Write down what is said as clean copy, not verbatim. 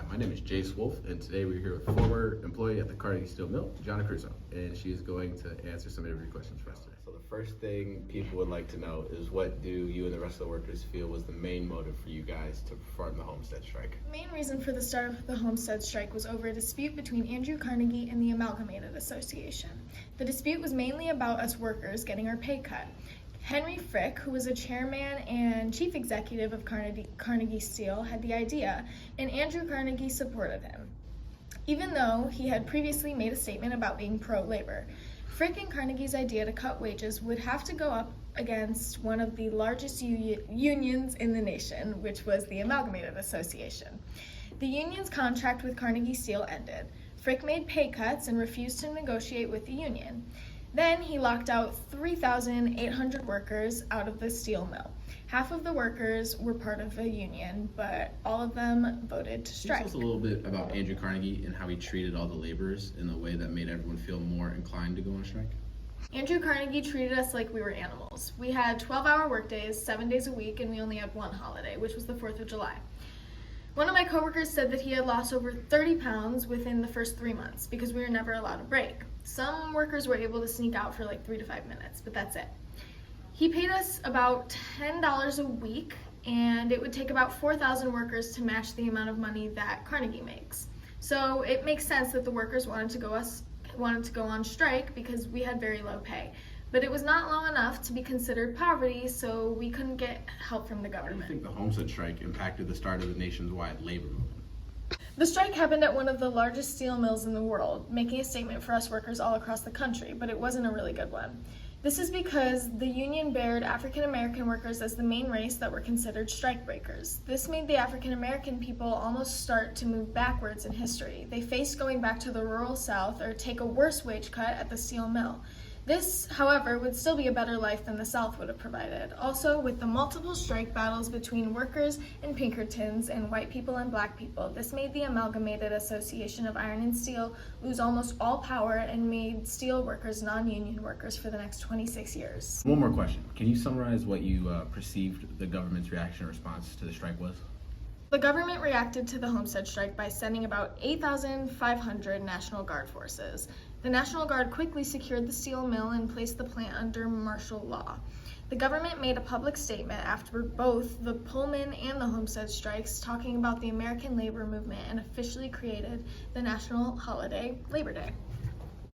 my name is Jace Wolf, and today we're here with former employee at the Carnegie Steel Mill, Jonna Crusoe, and she is going to answer some interview questions for us today. So the first thing people would like to know is, what do you and the rest of the workers feel was the main motive for you guys to perform the Homestead strike? The main reason for the start of the Homestead strike was over a dispute between Andrew Carnegie and the Amalgamated Association. The dispute was mainly about us workers getting our pay cut. Henry Frick, who was a chairman and chief executive of Carnegie Steel, had the idea, and Andrew Carnegie supported him, even though he had previously made a statement about being pro-labor. Frick and Carnegie's idea to cut wages would have to go up against one of the largest unions in the nation, which was the Amalgamated Association. The union's contract with Carnegie Steel ended. Frick made pay cuts and refused to negotiate with the union. Then he locked out 3,800 workers out of the steel mill. Half of the workers were part of a union, but all of them voted to strike. Can you tell us a little bit about Andrew Carnegie and how he treated all the laborers in a way that made everyone feel more inclined to go on strike? Andrew Carnegie treated us like we were animals. We had 12-hour workdays, 7 days a week, and we only had one holiday, which was the 4th of July. One of my coworkers said that he had lost over 30 pounds within the first 3 months because we were never allowed a break. Some workers were able to sneak out for like 3 to 5 minutes, but that's it. He paid us about $10 a week, and it would take about 4,000 workers to match the amount of money that Carnegie makes. So it makes sense that the workers wanted to go on strike because we had very low pay. But it was not low enough to be considered poverty, so we couldn't get help from the government. How do you think the Homestead strike impacted the start of the nationwide labor movement? The strike happened at one of the largest steel mills in the world, making a statement for us workers all across the country, but it wasn't a really good one. This is because the union bared African American workers as the main race that were considered strikebreakers. This made the African American people almost start to move backwards in history. They faced going back to the rural South or take a worse wage cut at the steel mill. This, however, would still be a better life than the South would have provided. Also, with the multiple strike battles between workers and Pinkertons and white people and black people, this made the Amalgamated Association of Iron and Steel lose almost all power and made steel workers non-union workers for the next 26 years. One more question. Can you summarize what you perceived the government's reaction and response to the strike was? The government reacted to the Homestead strike by sending about 8,500 National Guard forces. The National Guard quickly secured the steel mill and placed the plant under martial law. The government made a public statement after both the Pullman and the Homestead strikes, talking about the American labor movement, and officially created the national holiday, Labor Day.